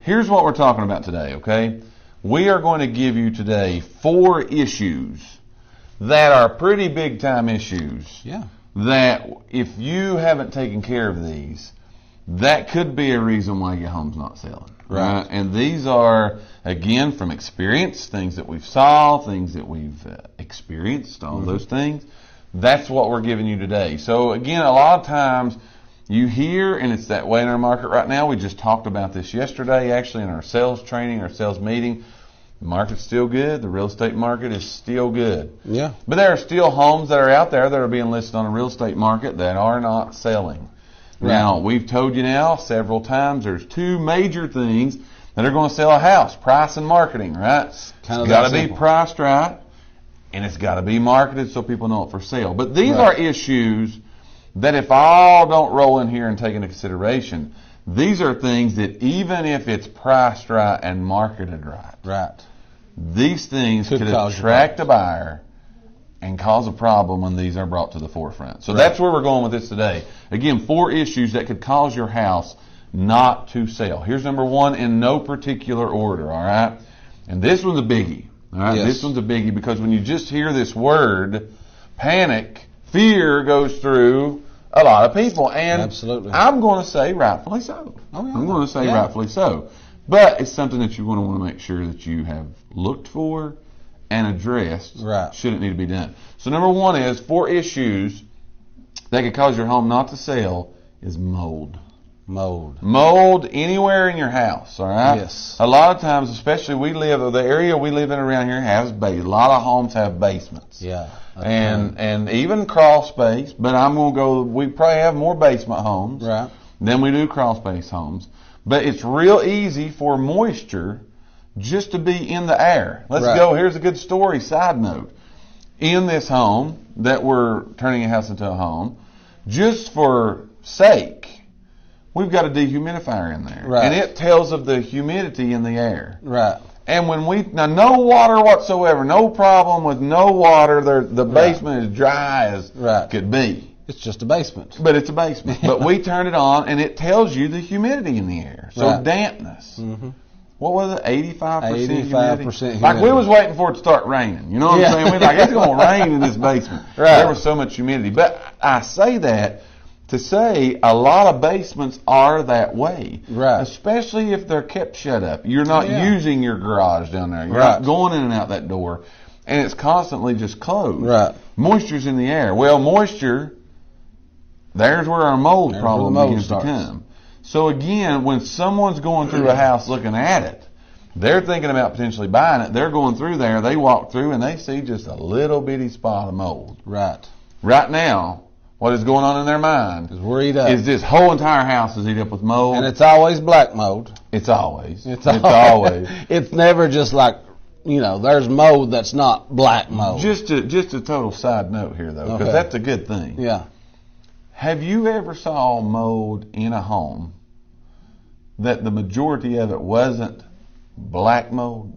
Here's what we're talking about today, okay? We are going to give you today 4 issues that are pretty big time issues. Yeah. That if you haven't taken care of these, that could be a reason why your home's not selling. Right. And these are, again, from experience, things that we've saw, things that we've experienced, all those things. That's what we're giving you today. So, again, a lot of times you hear, and it's that way in our market right now. We just talked about this yesterday, actually, in our sales training, our sales meeting. The market's still good. The real estate market is still good. Yeah. But there are still homes that are out there that are being listed on the real estate market that are not selling. Right. Now, we've told you now several times there's 2 major things that are going to sell a house: price and marketing, right? It's got to be priced right, and it's got to be marketed so people know it for sale. But these are issues that if all don't roll in here and take into consideration, these are things that even if it's priced right and marketed right, these things could attract a buyer and cause a problem when these are brought to the forefront. So that's where we're going with this today. Again, 4 issues that could cause your house not to sell. Here's number 1 in no particular order, all right? And this one's a biggie, all right? Yes. This one's a biggie because when you just hear this word, panic, fear goes through a lot of people. And absolutely. I'm going to say rightfully so. Oh, yeah. I'm going to say rightfully so. But it's something that you're going to want to make sure that you have looked for and addressed should it need to be done. So number 1 is 4 issues that could cause your home not to sell is mold. Mold anywhere in your house, all right? Yes. A lot of times, especially the area we live in around here has a lot of homes have basements. Yeah. And even crawl space, but we probably have more basement homes than we do crawl space homes. But it's real easy for moisture just to be in the air. Let's go. Here's a good story, side note. In this home that we're turning a house into a home, just for sake, we've got a dehumidifier in there. And it tells of the humidity in the air. And when no water whatsoever, no problem with no water. The basement is dry as could be. It's just a basement. But it's a basement. But we turn it on, and it tells you the humidity in the air. So dampness. What was it? 85% humidity? Like we was waiting for it to start raining. You know what I'm saying? We're like, it's going to rain in this basement. There was so much humidity. But I say that to say a lot of basements are that way. Especially if they're kept shut up. You're not using your garage down there. You're not going in and out that door. And it's constantly just closed. Moisture's in the air. Well, moisture, there's where our mold problem begins to come. So again, when someone's going through a house looking at it, they're thinking about potentially buying it. They're going through there. They walk through and they see just a little bitty spot of mold. Right now, what is going on in their mind is this whole entire house is eaten up with mold. And it's always black mold. It's always. It's never just like, there's mold that's not black mold. Just a total side note here, though, because that's a good thing. Have you ever saw mold in a home that the majority of it wasn't black mold?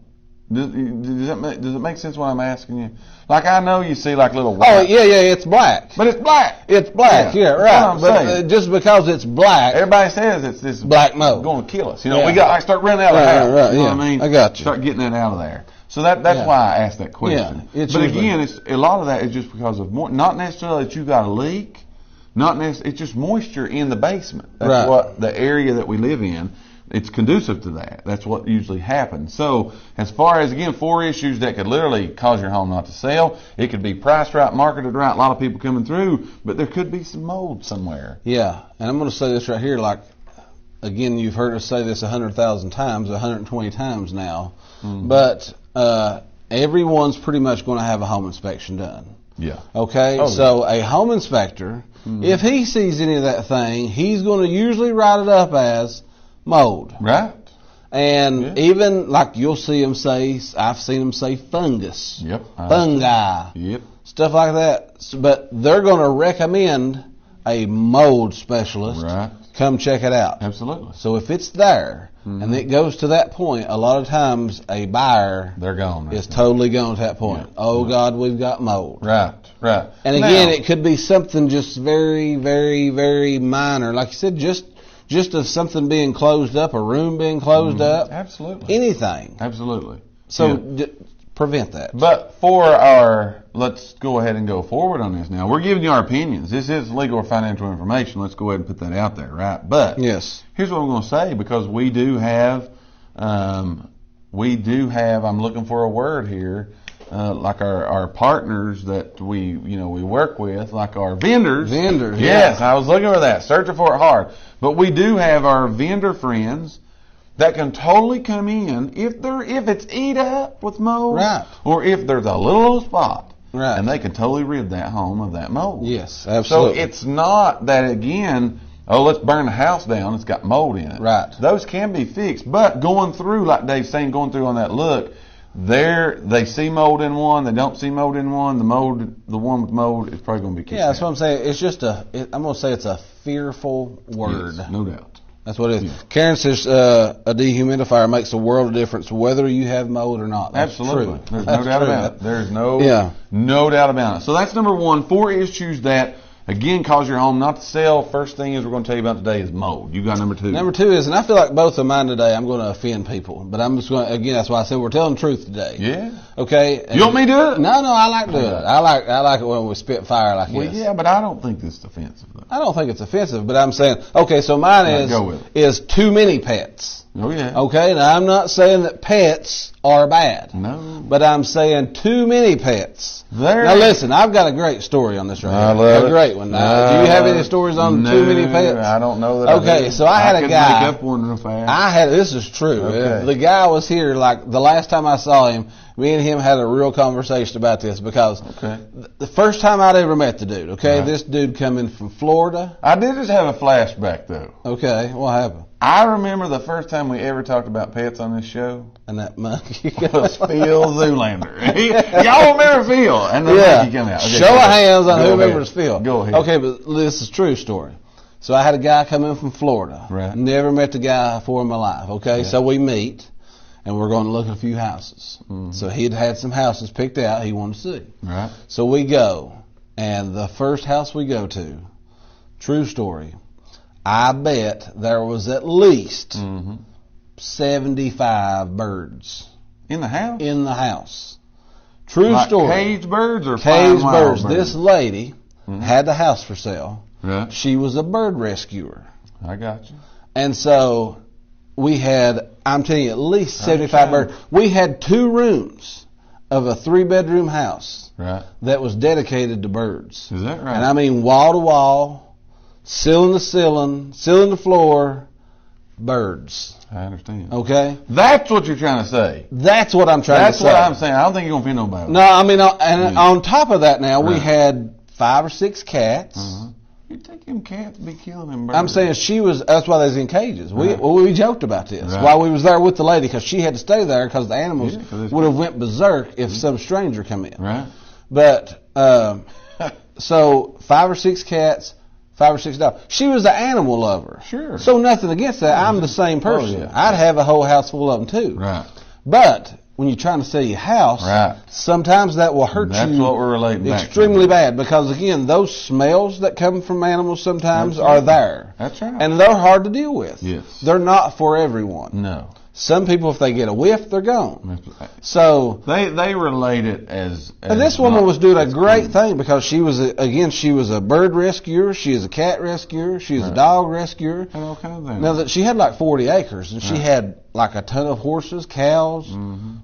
Does it make sense what I'm asking you? Like, I know you see like little white. Oh, yeah, it's black. But it's black. It's black, right. But just because it's black. Everybody says it's this black mold. Going to kill us. I start running out of the house. You know what I mean? I got you. Start getting it out of there. So that's why I asked that question. But again, a lot of that is just because of not necessarily that you got a leak. It's just moisture in the basement. That's what the area that we live in, it's conducive to that. That's what usually happens. So as far as, again, 4 issues that could literally cause your home not to sell, it could be priced right, marketed right, a lot of people coming through, but there could be some mold somewhere. Yeah, and I'm going to say this right here, like, again, you've heard us say this 100,000 times, 120 times now, but everyone's pretty much going to have a home inspection done. Okay, so a home inspector, if he sees any of that thing, he's going to usually write it up as mold. And even like you'll see them say, I've seen them say fungus, fungi, stuff like that. But they're going to recommend a mold specialist come check it out. Absolutely. So if it's there and it goes to that point, a lot of times a buyer is totally gone to that point. God, we've got mold. And again, it could be something just very, very, very minor. Like you said, just just of something being closed up, a room being closed up. Absolutely. Anything. Absolutely. So prevent that. But let's go ahead and go forward on this now. We're giving you our opinions. This is legal or financial information. Let's go ahead and put that out there, right? But yes, here's what I'm going to say, because we do have, I'm looking for a word here, like our partners that we work with, like our vendors. Vendors. Yes, I was looking for that, searching for it hard. But we do have our vendor friends that can totally come in if it's eat up with mold, right, or if there's a little spot, right, and they can totally rid that home of that mold. Yes, absolutely. So it's not that, again, let's burn the house down, it's got mold in it. Right. Those can be fixed, but going through, like Dave's saying, going through on that look, they see mold in one, they don't see mold in one. The one with mold is probably going to be kicked out. That's what I'm saying. It's just I'm going to say it's a fearful word. Yes, no doubt. That's what it is. Yeah. Karen says a dehumidifier makes a world of difference whether you have mold or not. That's absolutely. True. There's no doubt about it. There's no doubt about it. So that's number one. 4 issues that, again, cause your home not to sell. First thing is we're going to tell you about today is mold. You got number 2. Number 2 is, and I feel like both of mine today, I'm going to offend people. But I'm just going to, again, that's why I said we're telling the truth today. Yeah. Okay. You want me to do it? No, I like doing it. I like it when we spit fire like this. Yeah, but I don't think this is offensive. I don't think it's offensive, but I'm saying, okay, so mine is too many pets. Oh, yeah. Okay, now I'm not saying that pets are bad. No. But I'm saying too many pets. Now listen, I've got a great story on this right here. A great one. Do you have any stories on too many pets? I don't know that. Okay, so I had a guy. Make up one real fast. This is true. Okay. The guy was here, like the last time I saw him, me and him had a real conversation about this because the first time I'd ever met the dude, this dude coming from Florida. I did just have a flashback though. Okay, what happened? I remember the first time we ever talked about pets on this show. And that monkey was Phil Zoolander. Y'all remember Phil? And the monkey came out. Okay, show of hands on who remembers Phil. Go ahead. Okay, but this is a true story. So I had a guy come in from Florida. Right. Never met the guy before in my life. Okay, so we meet. And we're going to look at a few houses. Mm-hmm. So he'd had some houses picked out he wanted to see. Right. So we go, and the first house we go to, true story, I bet there was at least 75 birds. In the house? In the house. True story. Caged birds or caged birds? Birds? This lady had the house for sale. Right. She was a bird rescuer. I got you. And so we had, I'm telling you, at least 75 birds. We had 2 rooms of a 3-bedroom house that was dedicated to birds. Is that right? And I mean wall to wall, ceiling to ceiling, ceiling to floor, birds. I understand. Okay? That's what you're trying to say. That's what I'm trying to say. That's what I'm saying. I don't think you're going to feel nobody. No, I mean, on top of that now, we had 5 or 6 cats. You think them cats be killing them birds? I'm saying that's why they was in cages. We joked about this while we was there with the lady because she had to stay there because the animals would have went berserk if some stranger come in. Right. But, so 5 or 6 cats, 5 or 6 dogs. She was an animal lover. Sure. So nothing against that. I'm the same person. I'd have a whole house full of them too. Right. But when you're trying to sell your house, sometimes that will hurt you. That's what we're relating back to. Extremely bad because, again, those smells that come from animals sometimes are there. That's right. And they're hard to deal with. Yes. They're not for everyone. No. Some people, if they get a whiff, they're gone. So they relate it as and this woman was doing a great thing because she was a bird rescuer, she is a cat rescuer, she is a dog rescuer. And all kinds of things. Now that she had like 40 acres and she had like a ton of horses, cows,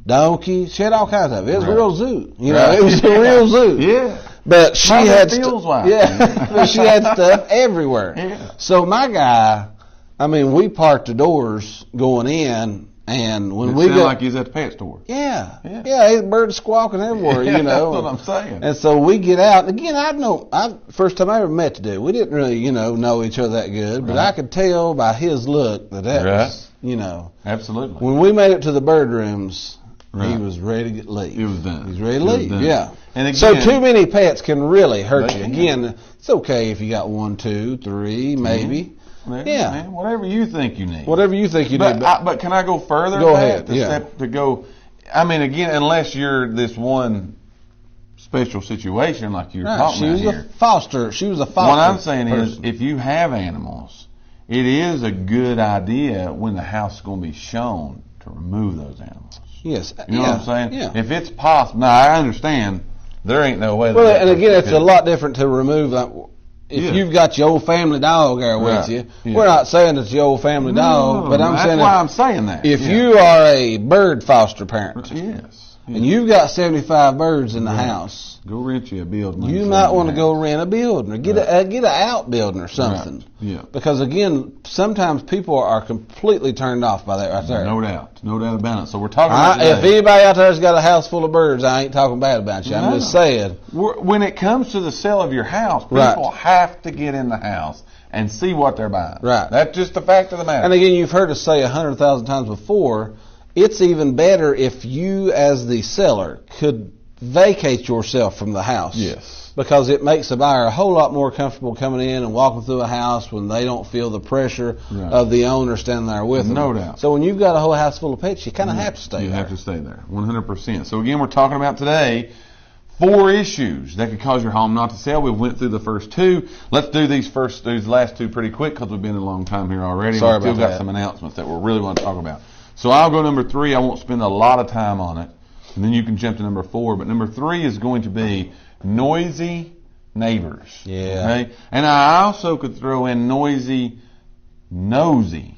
donkeys. She had all kinds of it. It was a real zoo. You know, it was a real zoo. Yeah. But she had but she had stuff everywhere. Yeah. So my guy, I mean, we parked the doors going in, and when we go like he's at the pet store. Yeah, there's birds squawking everywhere, you know. That's what I'm saying. And so we get out. Again, first time I ever met the dude. We didn't really, know each other that good, but I could tell by his look that was, Absolutely. When we made it to the bird rooms, he was ready to leave. He was done. He's ready to leave. Yeah. And again, so too many pets can really hurt you. Again, it's okay if you got 1, 2, 3, maybe. Man, whatever you think you need. Whatever you think you need. But can I go further? Go ahead. I mean, again, unless you're this one special situation like you're talking about here. She was a foster. What I'm saying is, if you have animals it is a good idea when the house is going to be shown to remove those animals. Yes. You know what I'm saying? Yeah. If it's possible, now I understand there ain't no way. Well, and again, it's a lot different to remove that. If you've got your old family dog there with you, we're not saying it's your old family dog, but I'm saying that's why I'm saying that. If you are a bird foster parent, yes, and you've got 75 birds in the house, go rent you a building. You might want to go rent a building or get an outbuilding or something. Right. Yeah. Because again, sometimes people are completely turned off by that right there. No doubt about it. So we're talking about if anybody out there's got a house full of birds, I ain't talking bad about you. I'm just saying. When it comes to the sale of your house, people have to get in the house and see what they're buying. Right. That's just the fact of the matter. And again, you've heard us say 100,000 times before, it's even better if you as the seller could vacate yourself from the house. Yes. Because it makes the buyer a whole lot more comfortable coming in and walking through a house when they don't feel the pressure of the owner standing there with them. No doubt. So when you've got a whole house full of pets, you kind of have to stay there. You have to stay there, 100%. So again, we're talking about today 4 issues that could cause your home not to sell. We went through the first 2. Let's do these last 2 pretty quick because we've been a long time here already. Sorry We've still got some announcements that we really want to talk about. So I'll go number 3. I won't spend a lot of time on it. And then you can jump to number 4. But number 3 is going to be noisy neighbors. Yeah. Okay? And I also could throw in nosy neighbors.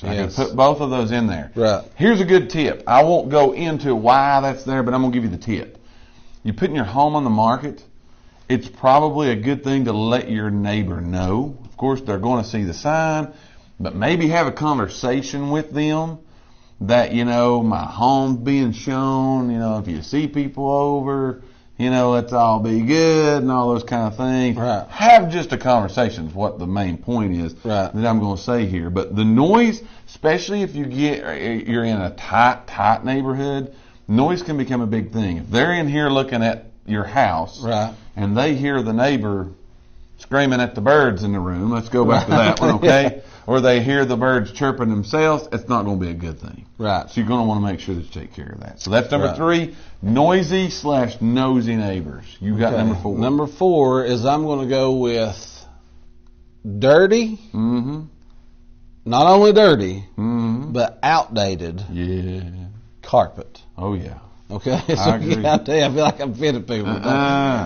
I could put both of those in there. Right. Here's a good tip. I won't go into why that's there, but I'm going to give you the tip. You're putting your home on the market, it's probably a good thing to let your neighbor know. Of course, they're going to see the sign, but maybe have a conversation with them that, my home's being shown, if you see people over, let's all be good and all those kind of things. Right. Have just a conversation is what the main point is that I'm going to say here. But the noise, especially if you're in a tight neighborhood, noise can become a big thing. If they're in here looking at your house and they hear the neighbor screaming at the birds in the room, let's go back to that one, okay? Or they hear the birds chirping themselves, it's not going to be a good thing. Right. So you're going to want to make sure that you take care of that. So that's number 3, noisy/nosy neighbors. You got number 4. Number 4 is I'm going to go with dirty. Mm-hmm. Not only dirty, but outdated. Yeah. Carpet. Oh yeah. Okay. So I agree. I tell you, I feel like I'm fitting people.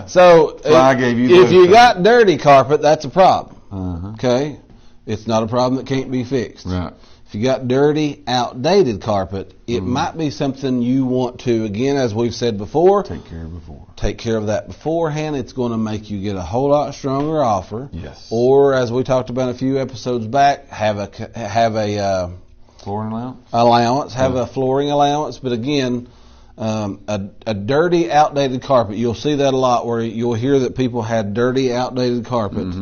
So I gave you if you got dirty carpet, that's a problem. Uh-huh. Okay. It's not a problem that can't be fixed. Right. If you got dirty, outdated carpet, it might be something you want to, again, as we've said before, take care of before. Take care of that beforehand. It's going to make you get a whole lot stronger offer. Yes. Or, as we talked about a few episodes back, have a flooring allowance. Have a flooring allowance. But again, a dirty, outdated carpet. You'll see that a lot where you'll hear that people had dirty, outdated carpet,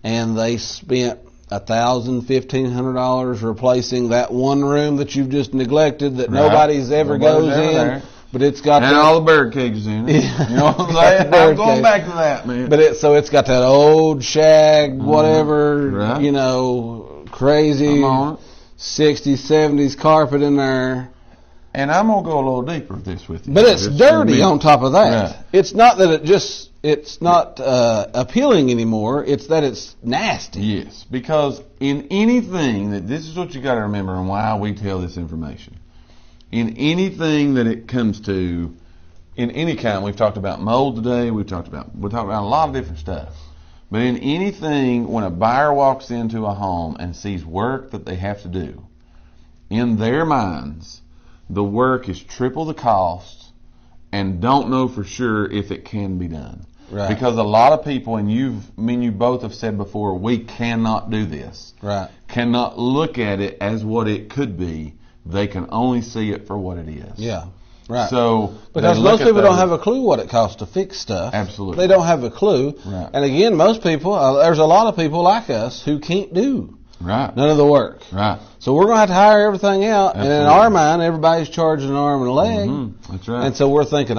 and they spent $1,000, $1,500 replacing that one room that you've just neglected that nobody's ever goes in. There. But it's got all the bird cages in it. Yeah. You know what I'm saying? I'm going back to that, man. But it's got that old shag, whatever, crazy 60s, 70s carpet in there. And I'm going to go a little deeper with this with you. But it's dirty on top of that. Right. It's not that it's not appealing anymore. It's that it's nasty. Yes, because in anything this is what you got to remember and why we tell this information. In anything that it comes to, in any kind, we've talked about mold today. We're talking about a lot of different stuff. But in anything, when a buyer walks into a home and sees work that they have to do, in their minds, the work is triple the cost and don't know for sure if it can be done. Right. Because a lot of people, and you both have said before, we cannot do this. Right. Cannot look at it as what it could be. They can only see it for what it is. Yeah. Right. So because most people don't have a clue what it costs to fix stuff. Absolutely. They don't have a clue. Right. And again, most people, there's a lot of people like us who can't do none of the work. Right. So we're going to have to hire everything out. Absolutely. And in our mind, everybody's charging an arm and a leg. Mm-hmm. That's right. And so we're thinking,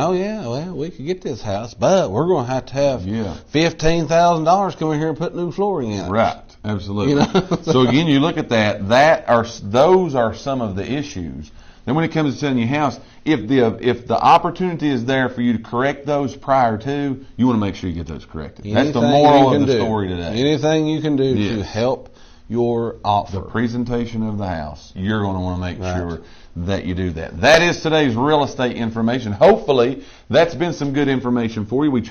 we could get this house, but we're going to have $15,000 come in here and put new flooring in it. Right. Absolutely. So again, you look at that. Those are some of the issues Then when it comes to selling your house, if the opportunity is there for you to correct those prior to, you want to make sure you get those corrected. That's the moral of the story today. Anything you can do to help your offer. The presentation of the house. You're going to want to make sure that you do that. That is today's real estate information. Hopefully, that's been some good information for you. We